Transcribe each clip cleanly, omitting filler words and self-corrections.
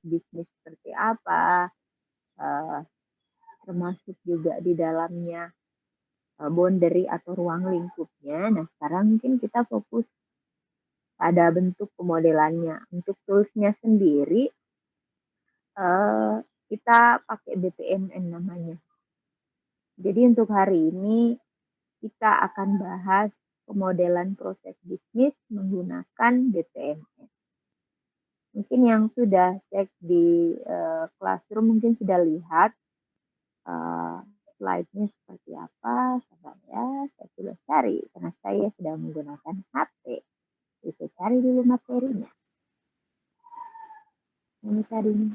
bisnis seperti apa, termasuk juga di dalamnya boundary atau ruang lingkupnya. Nah, sekarang mungkin kita fokus pada bentuk pemodelannya. Untuk toolsnya sendiri, kita pakai BPMN namanya. Jadi untuk hari ini kita akan bahas pemodelan proses bisnis menggunakan BPMN. Mungkin yang sudah cek di Classroom mungkin sudah lihat slide-nya seperti apa. Sabar ya, saya sudah cari karena saya sedang menggunakan HP. Bisa cari dulu materinya. Ini tadi nih.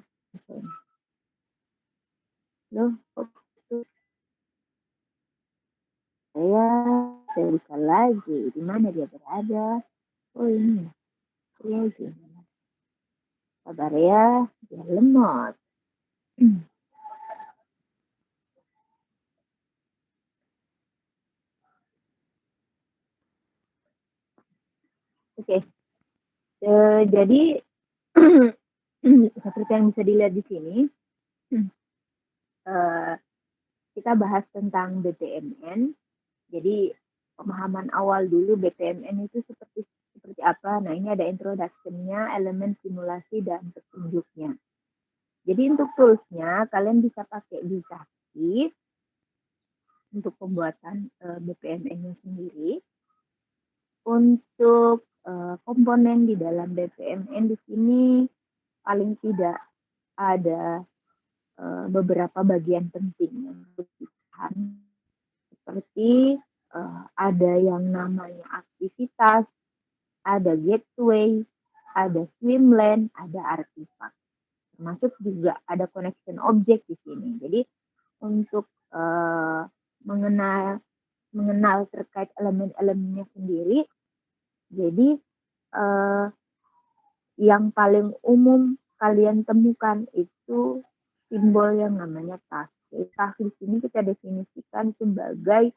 Loh, saya buka lagi. Di mana dia berada? Oh ini. Lagi. Sabar ya, dia lemot. Oke. Jadi seperti yang bisa dilihat di sini, kita bahas tentang BPMN. Jadi pemahaman awal dulu BPMN itu seperti apa. Nah, ini ada introduction-nya, elemen simulasi dan petunjuknya. Jadi untuk tools-nya kalian bisa pakai di Kaki untuk pembuatan BPMN-nya sendiri. Untuk komponen di dalam BPMN di sini paling tidak ada beberapa bagian penting yang harus dipaham, seperti ada yang namanya aktivitas, ada gateway, ada swimlane, ada artifact. Termasuk juga ada connection object di sini. Jadi untuk mengenal terkait elemen-elemennya sendiri, jadi yang paling umum kalian temukan itu simbol yang namanya task. Task di sini kita definisikan sebagai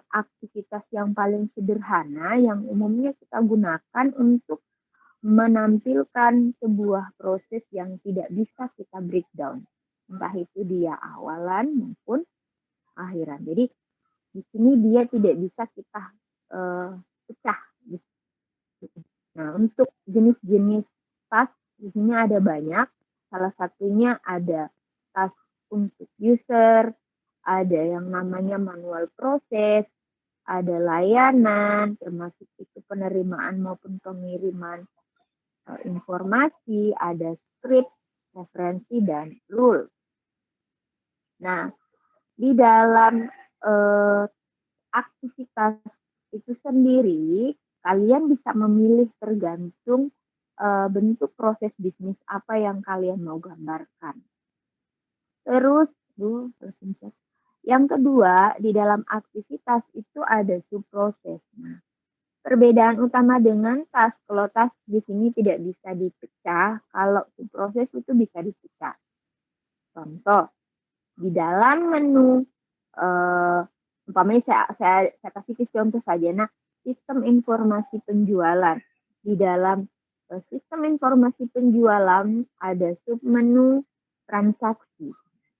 aktivitas yang paling sederhana yang umumnya kita gunakan untuk menampilkan sebuah proses yang tidak bisa kita breakdown, entah itu dia awalan maupun akhiran. Jadi di sini dia tidak bisa kita pecah. Nah, untuk jenis-jenis task di sini ada banyak. Salah satunya ada task untuk user, ada yang namanya manual proses, ada layanan, termasuk itu penerimaan maupun pengiriman informasi, ada script, referensi, dan rule. Nah, di dalam aktivitas itu sendiri, kalian bisa memilih tergantung bentuk proses bisnis apa yang kalian mau gambarkan. Terus, yang kedua, di dalam aktivitas itu ada subproses. Nah, perbedaan utama dengan task, kalau task di sini tidak bisa dipecah, kalau subproses itu bisa dipecah. Contoh, di dalam menu, umpamanya saya kasih contoh saja. Nah, sistem informasi penjualan. Di dalam sistem informasi penjualan ada submenu transaksi.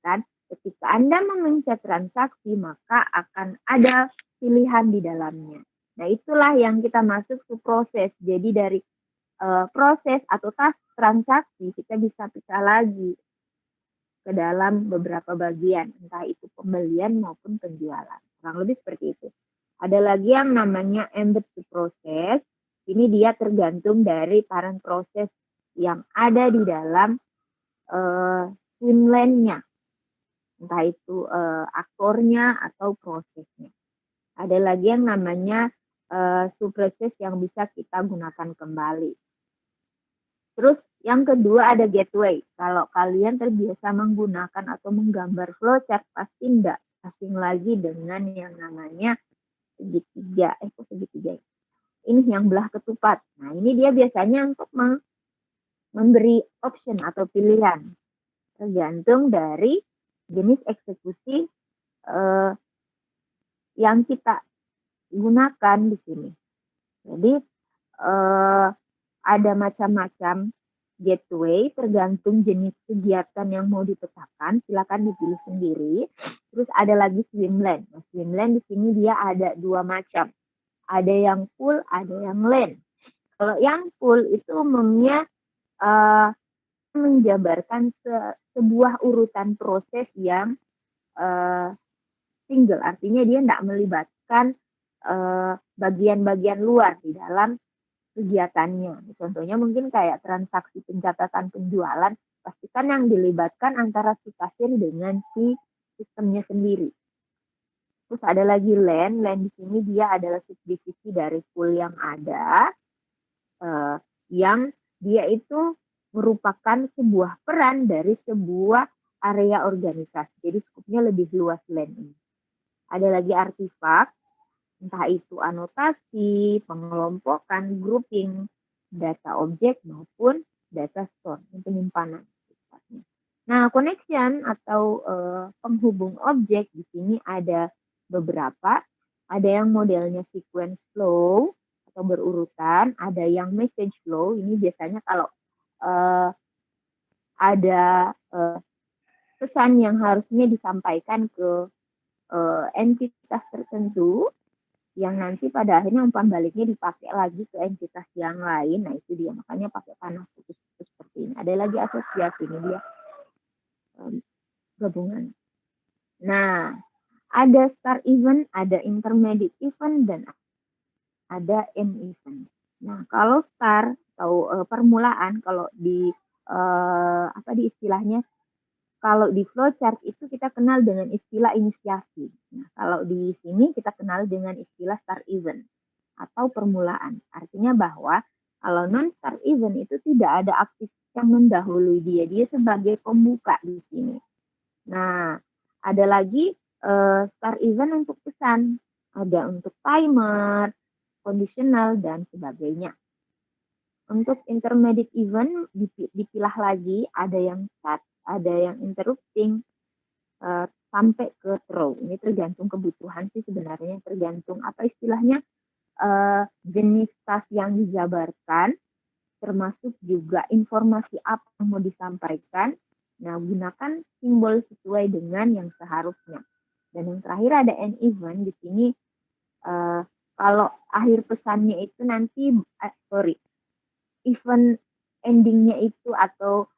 Kan? Ketika Anda memencet transaksi, maka akan ada pilihan di dalamnya. Nah, itulah yang kita masuk ke proses. Jadi dari proses atau task transaksi, kita bisa pecah lagi ke dalam beberapa bagian, entah itu pembelian maupun penjualan. Kurang lebih seperti itu. Ada lagi yang namanya embed to process. Ini dia tergantung dari parent proses yang ada di dalam swimlane-nya. Entah itu aktornya atau prosesnya. Ada lagi yang namanya subproses yang bisa kita gunakan kembali. Terus yang kedua ada gateway. Kalau kalian terbiasa menggunakan atau menggambar flowchart, pasti tidak asing lagi dengan yang namanya segitiga. Segitiga. Ini yang belah ketupat. Nah, ini dia biasanya untuk memberi option atau pilihan. Tergantung dari jenis eksekusi yang kita gunakan di sini. Jadi ada macam-macam gateway, tergantung jenis kegiatan yang mau dipetakan, silakan dipilih sendiri. Terus ada lagi swimlane. Nah, swimlane di sini dia ada dua macam. Ada yang full, ada yang lane. Kalau yang full itu umumnya menjabarkan sebuah urutan proses yang single, artinya dia tidak melibatkan bagian-bagian luar di dalam kegiatannya. Contohnya mungkin kayak transaksi pencatatan penjualan, pastikan yang dilibatkan antara si kasir dengan si sistemnya sendiri. Terus ada lagi LAN di sini dia adalah subdivisi dari pool yang ada, yang dia itu merupakan sebuah peran dari sebuah area organisasi. Jadi skupnya lebih luas LAN ini. Ada lagi artifak, entah itu anotasi, pengelompokan, grouping, data objek maupun data store, penyimpanan. Nah, connection atau penghubung objek di sini ada beberapa. Ada yang modelnya sequence flow atau berurutan, ada yang message flow. Ini biasanya kalau ada pesan yang harusnya disampaikan ke entitas tertentu, yang nanti pada akhirnya umpan baliknya dipakai lagi ke entitas yang lain. Nah, itu dia, makanya pakai panah putus-putus seperti ini. Ada lagi asosiasi, ini dia gabungan. Nah, ada start event, ada intermediate event, dan ada end event. Nah, kalau start atau permulaan, kalau di istilahnya, kalau di flowchart itu kita kenal dengan istilah inisiasi. Nah, kalau di sini kita kenal dengan istilah start event atau permulaan. Artinya bahwa kalau non-start event itu tidak ada aktivitas yang mendahului dia. Dia sebagai pembuka di sini. Nah, ada lagi start event untuk pesan. Ada untuk timer, conditional, dan sebagainya. Untuk intermediate event dipilah lagi, ada yang start, ada yang interrupting, sampai ke throw. Ini tergantung kebutuhan sih sebenarnya, tergantung apa istilahnya, jenis tas yang dijabarkan, termasuk juga informasi apa yang mau disampaikan. Nah, gunakan simbol sesuai dengan yang seharusnya. Dan yang terakhir ada end event. Di sini kalau akhir pesannya itu nanti, event endingnya itu atau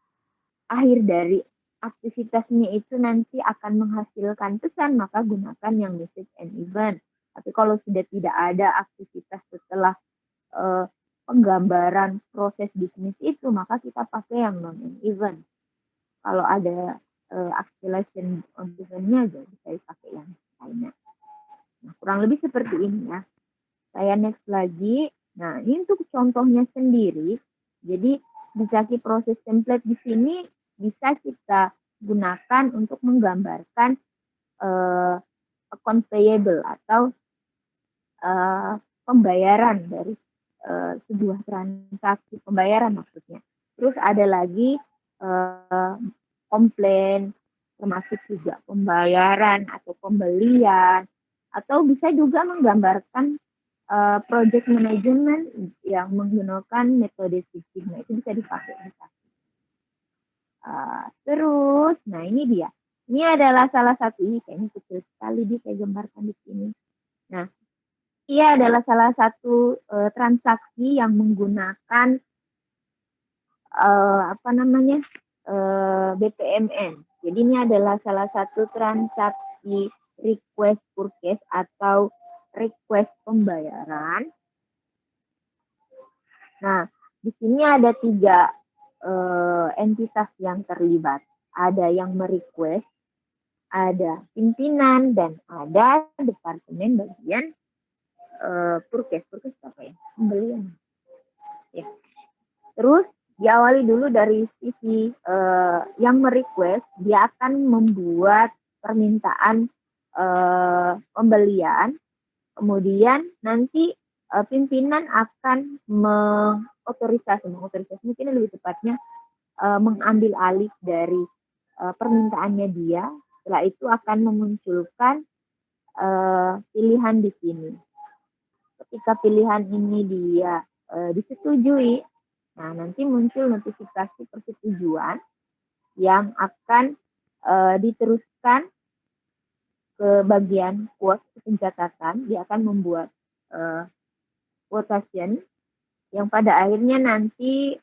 akhir dari aktivitasnya itu nanti akan menghasilkan pesan, maka gunakan yang message and event. Tapi kalau sudah tidak ada aktivitas setelah penggambaran proses bisnis itu, maka kita pakai yang non event. Kalau ada acceleration on eventnya, jadi saya pakai yang lainnya. Nah, kurang lebih seperti ini ya. Saya next lagi. Nah, ini untuk contohnya sendiri. Jadi, Bizaki proses template di sini bisa kita gunakan untuk menggambarkan account payable atau pembayaran dari sebuah transaksi pembayaran maksudnya. Terus ada lagi komplain, termasuk juga pembayaran atau pembelian, atau bisa juga menggambarkan project management yang menggunakan metode Six Sigma, itu bisa dipakai. Terus, nah ini dia. Ini adalah salah satu, ini kayaknya kecil sekali saya gambarkan di sini. Nah, ia adalah salah satu transaksi yang menggunakan BPMN. Jadi ini adalah salah satu transaksi request purchase atau request pembayaran. Nah, di sini ada 3 entitas yang terlibat. Ada yang merequest, ada pimpinan, dan ada departemen bagian purchase apa ya? Pembelian. Ya. Terus diawali dulu dari sisi yang merequest, dia akan membuat permintaan pembelian, kemudian nanti pimpinan akan mengotorisasi mungkin lebih tepatnya mengambil alih dari permintaannya dia. Setelah itu akan memunculkan pilihan di sini. Ketika pilihan ini dia disetujui, Nah, nanti muncul notifikasi persetujuan yang akan diteruskan ke bagian quote pencatatan. Dia akan membuat quotation yang pada akhirnya nanti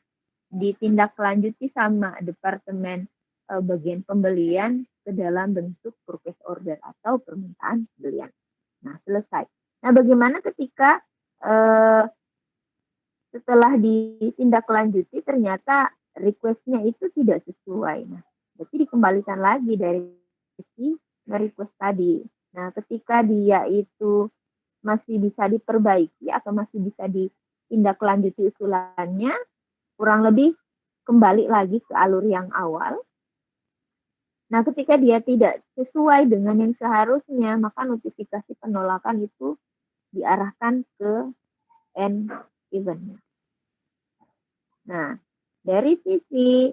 ditindaklanjuti sama departemen bagian pembelian ke dalam bentuk purchase order atau permintaan pembelian. Nah, selesai. Nah, bagaimana ketika setelah ditindaklanjuti ternyata request-nya itu tidak sesuai? Nah, berarti dikembalikan lagi dari si request tadi. Nah, ketika dia itu masih bisa diperbaiki atau masih bisa ditindaklanjuti usulannya, kurang lebih kembali lagi ke alur yang awal. Nah, ketika dia tidak sesuai dengan yang seharusnya, maka notifikasi penolakan itu diarahkan ke end event. Nah, dari sisi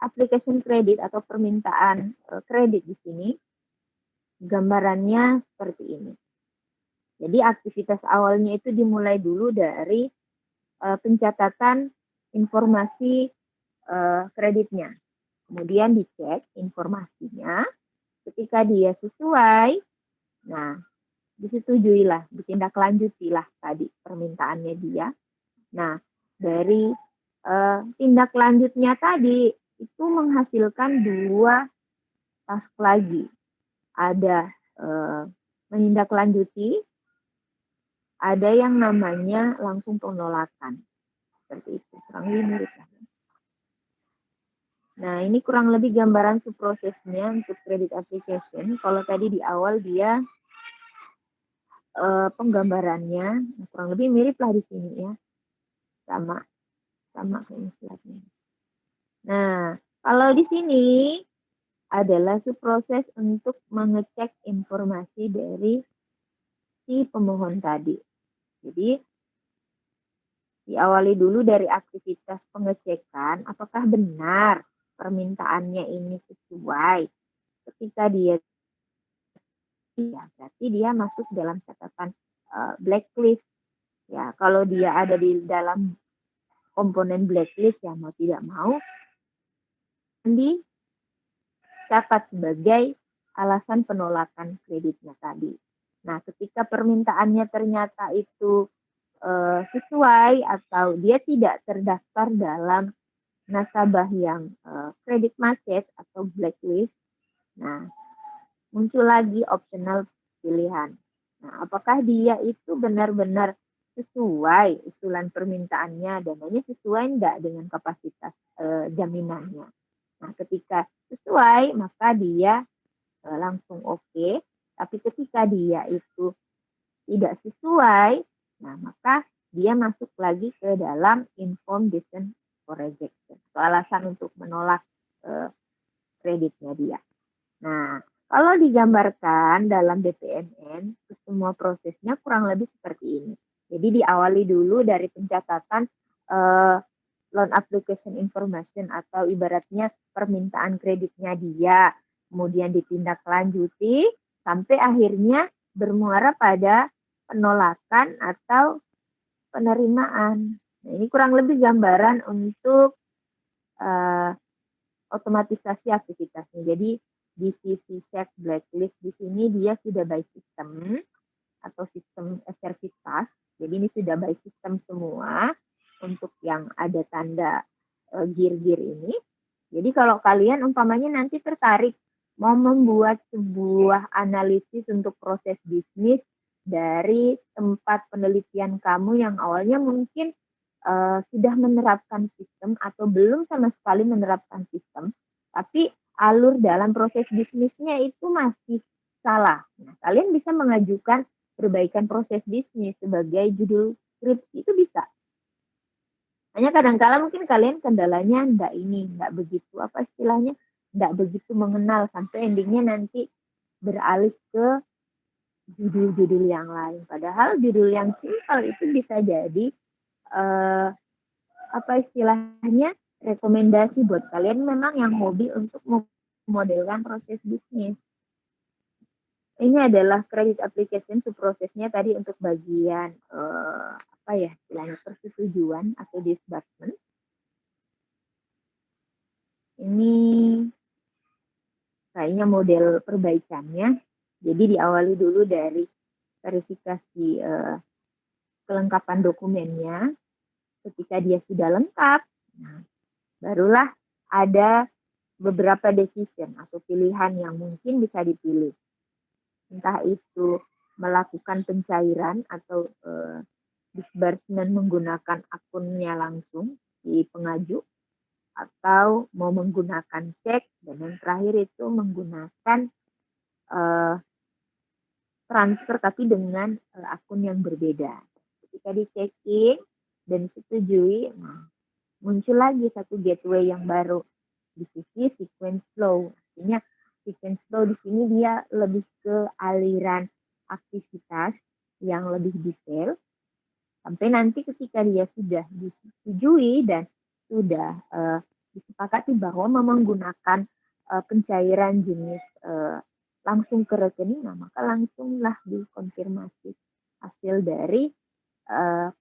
application credit atau permintaan kredit di sini, gambarannya seperti ini. Jadi aktivitas awalnya itu dimulai dulu dari pencatatan informasi kreditnya. Kemudian dicek informasinya, ketika dia sesuai, nah disetujuilah, ditindaklanjutilah tadi permintaannya dia. Nah, dari tindak lanjutnya tadi itu menghasilkan 2 task lagi. Ada menindaklanjuti, ada yang namanya langsung penolakan. Seperti itu, kurang lebih mirip. Nah, ini kurang lebih gambaran prosesnya untuk credit application. Kalau tadi di awal dia penggambarannya kurang lebih mirip lah di sini ya, sama kayak slide-nya. Nah, kalau di sini adalah proses untuk mengecek informasi dari si pemohon tadi. Jadi diawali dulu dari aktivitas pengecekan apakah benar permintaannya ini sesuai. Ketika dia ya, berarti dia masuk dalam catatan blacklist. Ya, kalau dia ada di dalam komponen blacklist ya mau tidak mau dicatat sebagai alasan penolakan kreditnya tadi. Nah, ketika permintaannya ternyata itu sesuai atau dia tidak terdaftar dalam nasabah yang kredit macet atau blacklist, nah muncul lagi optional pilihan. Nah, apakah dia itu benar-benar sesuai usulan permintaannya, dananya sesuai enggak dengan kapasitas jaminannya. Nah, ketika sesuai, maka dia langsung oke. Tapi ketika dia itu tidak sesuai, nah maka dia masuk lagi ke dalam informed reason for rejection. Itu alasan untuk menolak kreditnya dia. Nah, kalau digambarkan dalam DPMN, semua prosesnya kurang lebih seperti ini. Jadi diawali dulu dari pencatatan loan application information atau ibaratnya permintaan kreditnya dia, kemudian ditindaklanjuti sampai akhirnya bermuara pada penolakan atau penerimaan. Nah, ini kurang lebih gambaran untuk otomatisasi aktivitasnya. Jadi di sisi check blacklist di sini dia sudah by system atau sistem service task. Jadi ini sudah by system semua untuk yang ada tanda gear-gear ini. Jadi kalau kalian umpamanya nanti tertarik mau membuat sebuah analisis untuk proses bisnis dari tempat penelitian kamu yang awalnya mungkin sudah menerapkan sistem atau belum sama sekali menerapkan sistem, tapi alur dalam proses bisnisnya itu masih salah. Nah, kalian bisa mengajukan perbaikan proses bisnis sebagai judul skripsi, itu bisa. Hanya kadang-kala mungkin kalian kendalanya enggak begitu, apa istilahnya, enggak begitu mengenal sampai endingnya nanti beralih ke judul-judul yang lain. Padahal judul yang simpel itu bisa jadi apa istilahnya rekomendasi buat kalian memang yang hobi untuk memodelkan proses bisnis. Ini adalah credit application prosesnya tadi untuk bagian apa ya istilahnya persetujuan atau disbursement. Ini kayaknya model perbaikannya. Jadi diawali dulu dari verifikasi kelengkapan dokumennya. Ketika dia sudah lengkap, nah, barulah ada beberapa decision atau pilihan yang mungkin bisa dipilih. Entah itu melakukan pencairan atau disbursement menggunakan akunnya langsung di pengaju, atau mau menggunakan cek, dan yang terakhir itu menggunakan transfer tapi dengan akun yang berbeda. Ketika di checking dan disetujui, nah, muncul lagi satu gateway yang baru di sisi sequence flow. Artinya sequence flow di sini dia lebih ke aliran aktivitas yang lebih detail, sampai nanti ketika dia sudah disetujui dan sudah disepakati bahwa menggunakan pencairan jenis langsung ke rekening, nah maka langsunglah dikonfirmasi hasil dari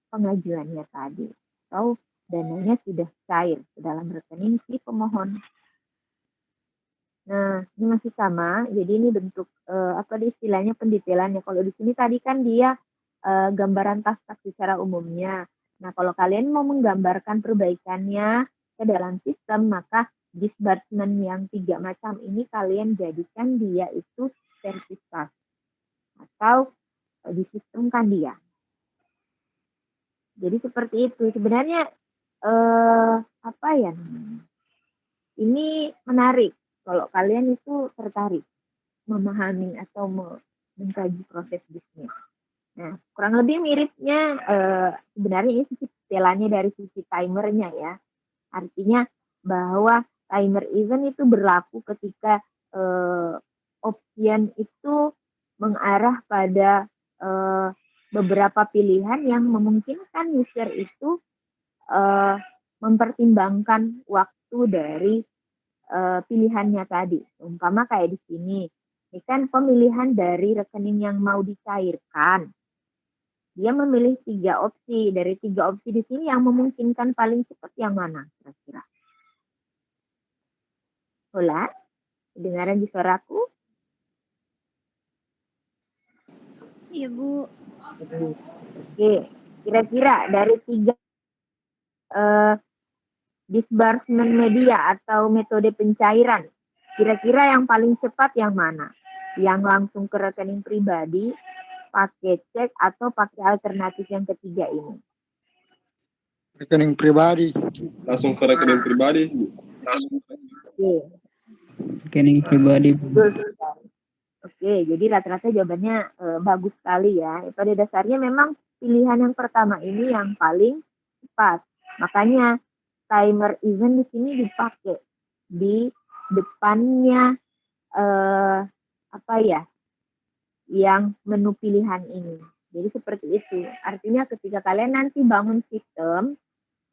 pengajuannya tadi, atau dananya sudah cair ke dalam rekening si pemohon. Nah, ini masih sama. Jadi ini bentuk apa istilahnya pendetailannya. Kalau di sini tadi kan dia gambaran tas-tas secara umumnya. Nah, kalau kalian mau menggambarkan perbaikannya ke dalam sistem, maka disbursement yang 3 macam ini kalian jadikan dia itu service task atau disistemkan dia. Jadi seperti itu. Sebenarnya apa ya namanya? Ini menarik kalau kalian itu tertarik memahami atau mengkaji proses bisnis. Nah, kurang lebih miripnya sebenarnya ini sisi detailnya dari sisi timernya ya. Artinya bahwa timer event itu berlaku ketika option itu mengarah pada beberapa pilihan yang memungkinkan user itu mempertimbangkan waktu dari pilihannya tadi. Umpama kayak di sini, ini kan pemilihan dari rekening yang mau dicairkan. Dia memilih 3 opsi. Dari 3 opsi di sini yang memungkinkan paling cepat yang mana kira-kira? Hola, kedengaran di suaraku? Iya, Bu. Oke, kira-kira dari 3 disbursement media atau metode pencairan, kira-kira yang paling cepat yang mana? Yang langsung ke rekening pribadi, pakai cek, atau pakai alternatif yang ketiga ini? Rekening pribadi. Langsung ke rekening pribadi. Oke. Rekening pribadi. Oke, jadi rata-rata jawabannya bagus sekali ya. Pada dasarnya memang pilihan yang pertama ini yang paling tepat. Makanya timer event di sini dipakai di depannya apa ya, yang menu pilihan ini. Jadi seperti itu. Artinya ketika kalian nanti bangun sistem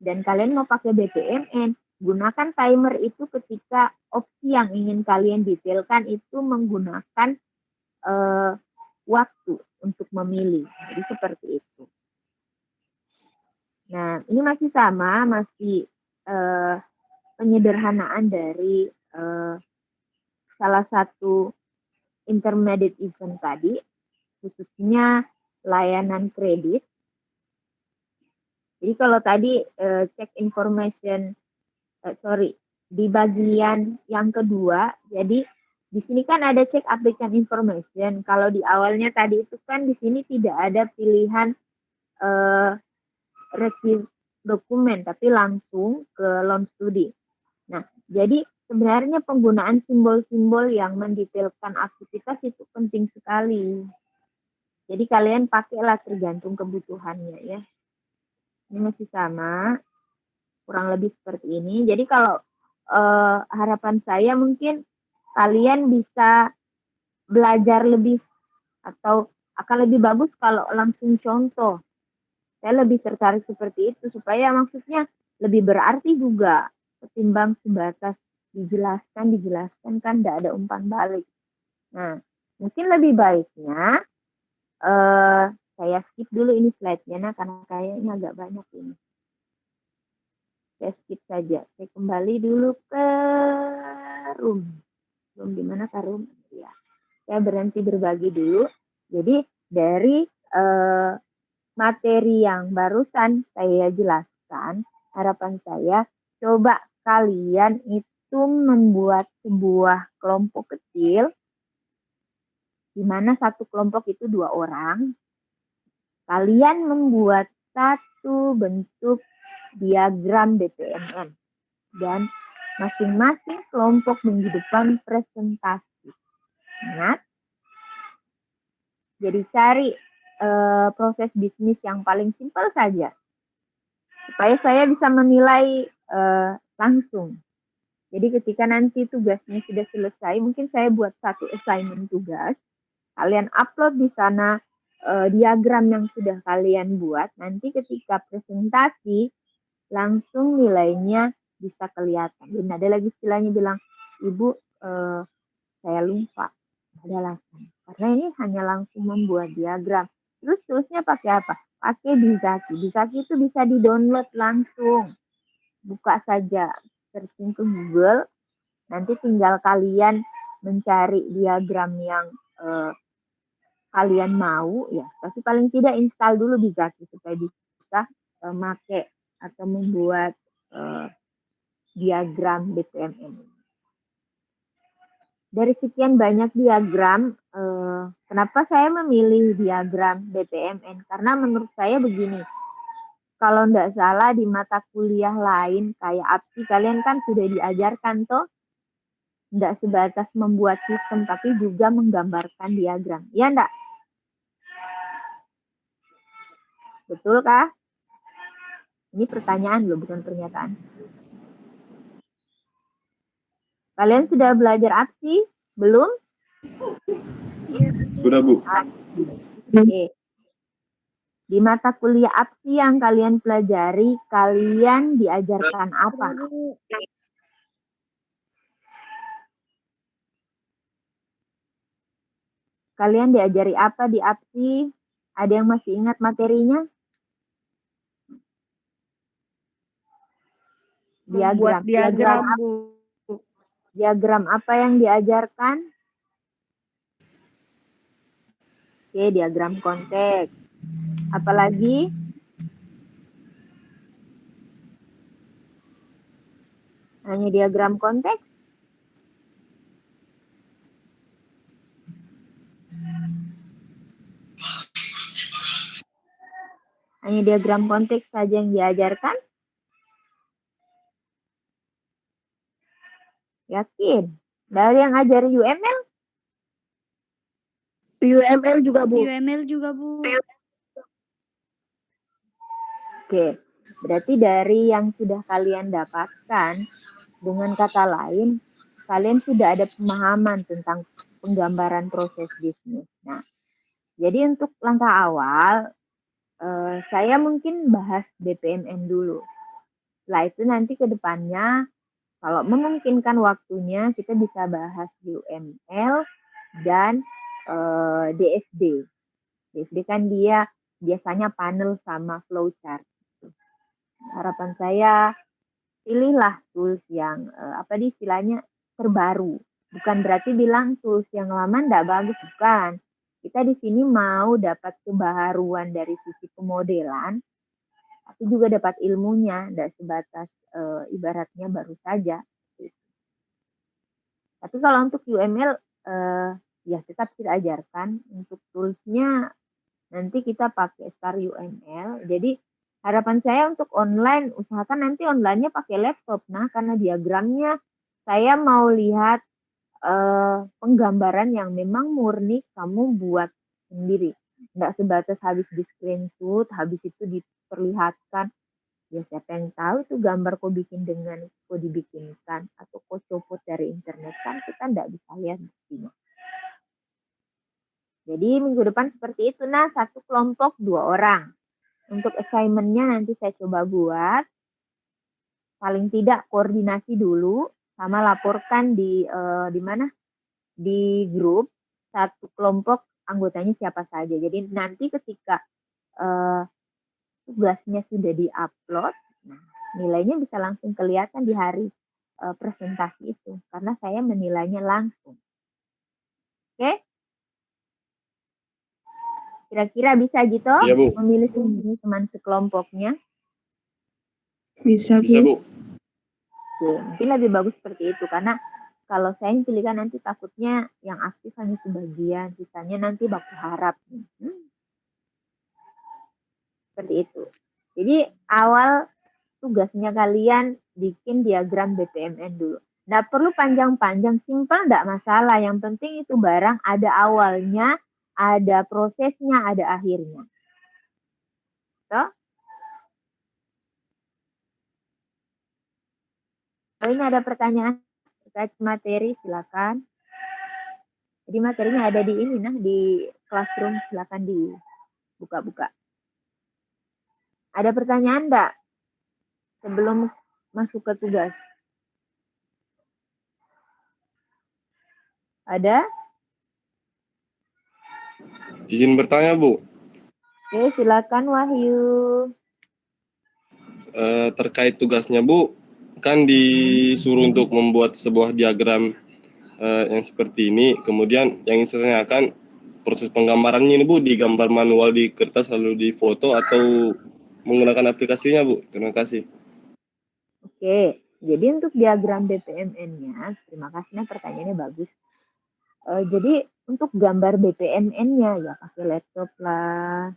dan kalian mau pakai BPMN, gunakan timer itu ketika opsi yang ingin kalian detailkan itu menggunakan waktu untuk memilih. Jadi seperti itu. Nah, ini masih sama, masih penyederhanaan dari salah satu intermediate event tadi, khususnya layanan kredit. Jadi kalau tadi check information, di bagian yang kedua, jadi di sini kan ada check applicant information. Kalau di awalnya tadi itu kan di sini tidak ada pilihan receive dokumen, tapi langsung ke loan studi. Nah, jadi sebenarnya penggunaan simbol-simbol yang mendetailkan aktivitas itu penting sekali. Jadi kalian pakailah tergantung kebutuhannya ya. Ini masih sama, kurang lebih seperti ini. Jadi kalau harapan saya mungkin kalian bisa belajar lebih atau akan lebih bagus kalau langsung contoh. Saya lebih tertarik seperti itu supaya maksudnya lebih berarti juga ketimbang sebatas dijelaskan kan tidak ada umpan balik. Nah, mungkin lebih baiknya Saya skip dulu ini slide-nya, nah karena kayaknya agak banyak ini. Saya skip saja. Saya kembali dulu ke room. Room di mana Kak room? Ya. Saya berhenti berbagi dulu. Jadi dari materi yang barusan saya jelaskan, harapan saya coba kalian itu membuat sebuah kelompok kecil, di mana satu kelompok itu 2 orang. Kalian membuat satu bentuk diagram BPMN dan masing-masing kelompok minggu depan presentasi. Ingat, jadi cari proses bisnis yang paling simpel saja supaya saya bisa menilai langsung. Jadi ketika nanti tugasnya sudah selesai, mungkin saya buat satu assignment tugas, kalian upload di sana diagram yang sudah kalian buat, nanti ketika presentasi langsung nilainya bisa kelihatan. Dan ada lagi istilahnya bilang, Ibu saya lupa, ada alasan. Karena ini hanya langsung membuat diagram. Terusnya pakai apa? Pakai Bizaki. Bizaki itu bisa di-download langsung. Buka saja, searching ke Google. Nanti tinggal kalian mencari diagram yang kalian mau, ya. Tapi paling tidak install dulu Bizaki supaya bisa make atau membuat diagram BPMN. Dari sekian banyak diagram, kenapa saya memilih diagram BPMN? Karena menurut saya begini, kalau tidak salah di mata kuliah lain kayak APSI, kalian kan sudah diajarkan toh, tidak sebatas membuat sistem, tapi juga menggambarkan diagram. Ya enggak? Betul kah? Ini pertanyaan loh, bukan pernyataan. Kalian sudah belajar APSI? Belum? Sudah, Bu. Oke. Di mata kuliah APSI yang kalian pelajari, kalian diajarkan apa? Kalian diajari apa di APSI? Ada yang masih ingat materinya? Membuat diagram, Bu. Diagram apa yang diajarkan? Oke, diagram konteks. Apalagi? Hanya diagram konteks? Hanya diagram konteks saja yang diajarkan? Yakin? Dari yang ajar UML? UML juga, Bu. UML juga, Bu. Oke, berarti dari yang sudah kalian dapatkan, dengan kata lain, kalian sudah ada pemahaman tentang penggambaran proses bisnis. Nah, jadi untuk langkah awal, saya mungkin bahas BPMN dulu. Setelah itu nanti ke depannya, kalau memungkinkan waktunya, kita bisa bahas UML dan DSD. DSD kan dia biasanya panel sama flowchart. Harapan saya, pilihlah tools yang istilahnya terbaru. Bukan berarti bilang tools yang lama enggak bagus, bukan. Kita di sini mau dapat kebaharuan dari sisi pemodelan, tapi juga dapat ilmunya, enggak sebatas ibaratnya baru saja. Tapi kalau untuk UML, ya tetap kita ajarkan. Untuk toolsnya nanti kita pakai Star UML. Jadi harapan saya untuk online, usahakan nanti online-nya pakai laptop. Nah, karena diagramnya saya mau lihat penggambaran yang memang murni kamu buat sendiri. Nggak sebatas habis di screenshot, habis itu diperlihatkan. Ya siapa yang tahu itu gambar kok bikin dengan kok dibikinkan atau kok copot dari internet, kan kita nggak bisa lihat buktinya. Jadi minggu depan seperti itu. Nah, satu kelompok 2 orang. Untuk assignment-nya nanti saya coba buat. Paling tidak koordinasi dulu sama laporkan di mana? Di grup. Satu kelompok anggotanya siapa saja. Jadi nanti ketika tugasnya sudah di-upload, nah, nilainya bisa langsung kelihatan di hari presentasi itu karena saya menilainya langsung. Oke? Kira-kira bisa gitu Iya, Bu. memilih sendiri teman sekelompoknya? Bisa, Bisa, Bu. Bu. Oke, mungkin lebih bagus seperti itu karena kalau saya yang pilihkan nanti takutnya yang aktif hanya sebagian, sisanya nanti baku harap. Seperti itu. Jadi awal tugasnya kalian bikin diagram BPMN dulu. Nggak perlu panjang-panjang, simpel nggak masalah. Yang penting itu barang ada awalnya, ada prosesnya, ada akhirnya. Toh? Kalau ini ada pertanyaan terkait materi, silakan. Jadi materinya ada di ini, nah di classroom, silakan dibuka-buka. Ada pertanyaan enggak sebelum masuk ke tugas? Ada? Izin bertanya, Bu. Oke, silakan Wahyu. Terkait tugasnya, Bu, kan disuruh untuk membuat sebuah diagram yang seperti ini. Kemudian yang istilahnya akan proses penggambarannya ini, Bu, digambar manual di kertas lalu difoto atau menggunakan aplikasinya, Bu? Terima kasih. Oke, jadi untuk diagram BPMN-nya, terima kasih, nah pertanyaannya bagus. Jadi untuk gambar BPMN-nya ya pakai laptop lah.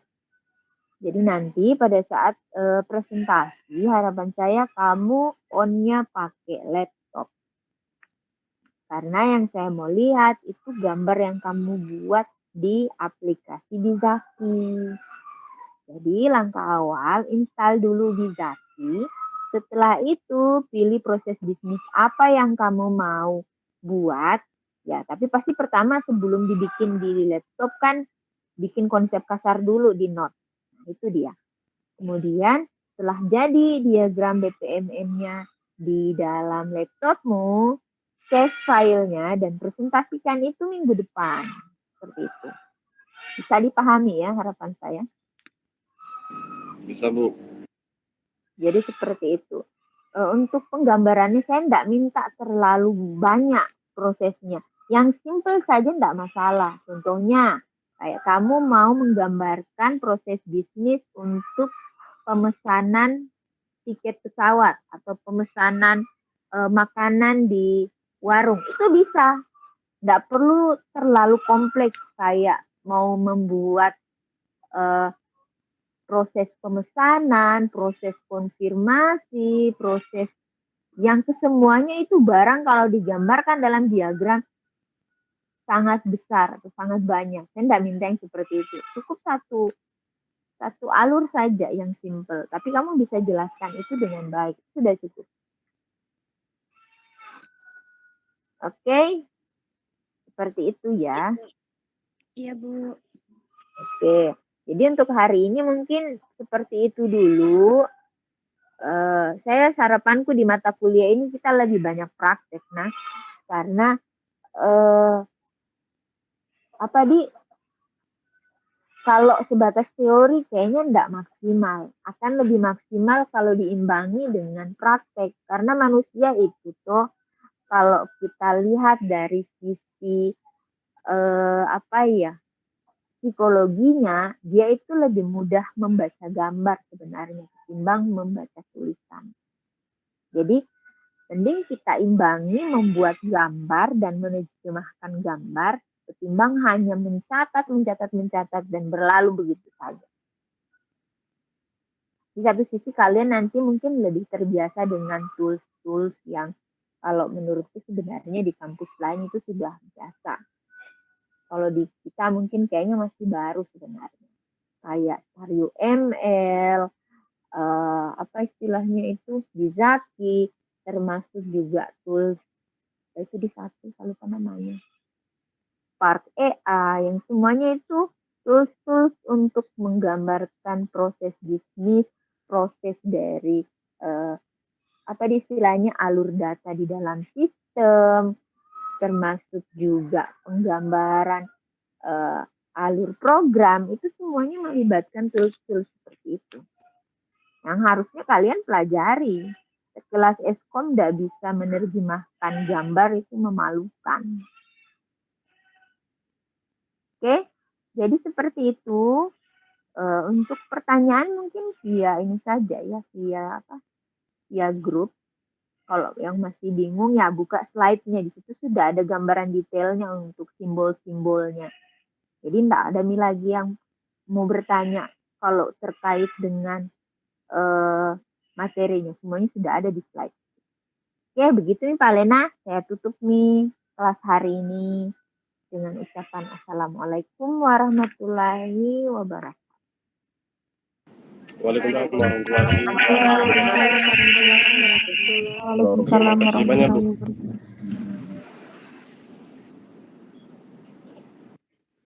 Jadi nanti pada saat presentasi harapan saya kamu on-nya pakai laptop. Karena yang saya mau lihat itu gambar yang kamu buat di aplikasi Bizaki. Jadi langkah awal install dulu Bizaki. Setelah itu pilih proses bisnis apa yang kamu mau buat. Ya, tapi pasti pertama sebelum dibikin di laptop kan bikin konsep kasar dulu di Note. Nah, itu dia. Kemudian setelah jadi diagram BPMN-nya di dalam laptopmu, save filenya dan presentasikan itu minggu depan. Seperti itu. Bisa dipahami ya harapan saya? Bisa, Bu. Jadi seperti itu. Untuk penggambarannya saya tidak minta terlalu banyak prosesnya. Yang simple saja tidak masalah. Contohnya, kayak kamu mau menggambarkan proses bisnis untuk pemesanan tiket pesawat atau pemesanan makanan di warung. Itu bisa. Tidak perlu terlalu kompleks kayak mau membuat proses pemesanan, proses konfirmasi, proses yang kesemuanya itu barang kalau digambarkan dalam diagram sangat besar atau sangat banyak. Saya tidak minta yang seperti itu. Cukup satu alur saja yang simple. Tapi kamu bisa jelaskan itu dengan baik. Sudah cukup. Oke. Seperti itu ya. Iya, Bu. Oke. Jadi untuk hari ini mungkin seperti itu dulu. Saya harapanku di mata kuliah ini kita lebih banyak praktek, nah, karena kalau sebatas teori kayaknya tidak maksimal. Akan lebih maksimal kalau diimbangi dengan praktek. Karena manusia itu tuh kalau kita lihat dari sisi psikologinya, dia itu lebih mudah membaca gambar sebenarnya ketimbang membaca tulisan. Jadi mending kita imbangi membuat gambar dan menerjemahkan gambar ketimbang hanya mencatat dan berlalu begitu saja. Di satu sisi kalian nanti mungkin lebih terbiasa dengan tools-tools yang kalau menurutku sebenarnya di kampus lain itu sudah biasa. Kalau di kita mungkin kayaknya masih baru sebenarnya. Kayak RUML, istilahnya itu Bizaki, termasuk juga tools itu di satu saya lupa namanya Spark AI yang semuanya itu tools untuk menggambarkan proses bisnis, proses dari istilahnya alur data di dalam sistem, termasuk juga penggambaran alur program, itu semuanya melibatkan tools-tools seperti itu. Yang harusnya kalian pelajari. Sekelas Eskom tidak bisa menerjemahkan gambar, itu memalukan. Oke, jadi seperti itu. Untuk pertanyaan mungkin via ini saja ya, via grup. Kalau yang masih bingung ya buka slide-nya, di situ sudah ada gambaran detailnya untuk simbol-simbolnya. Jadi tidak ada lagi yang mau bertanya kalau terkait dengan materinya, semuanya sudah ada di slide. Oke, begitu nih Pak Lena, saya tutup nih kelas hari ini dengan ucapan Assalamualaikum warahmatullahi wabarakatuh. Waalaikumsalam warahmatullahi wabarakatuh. Waalaikumsalam warahmatullahi wabarakatuh. Terima kasih banyak Bu.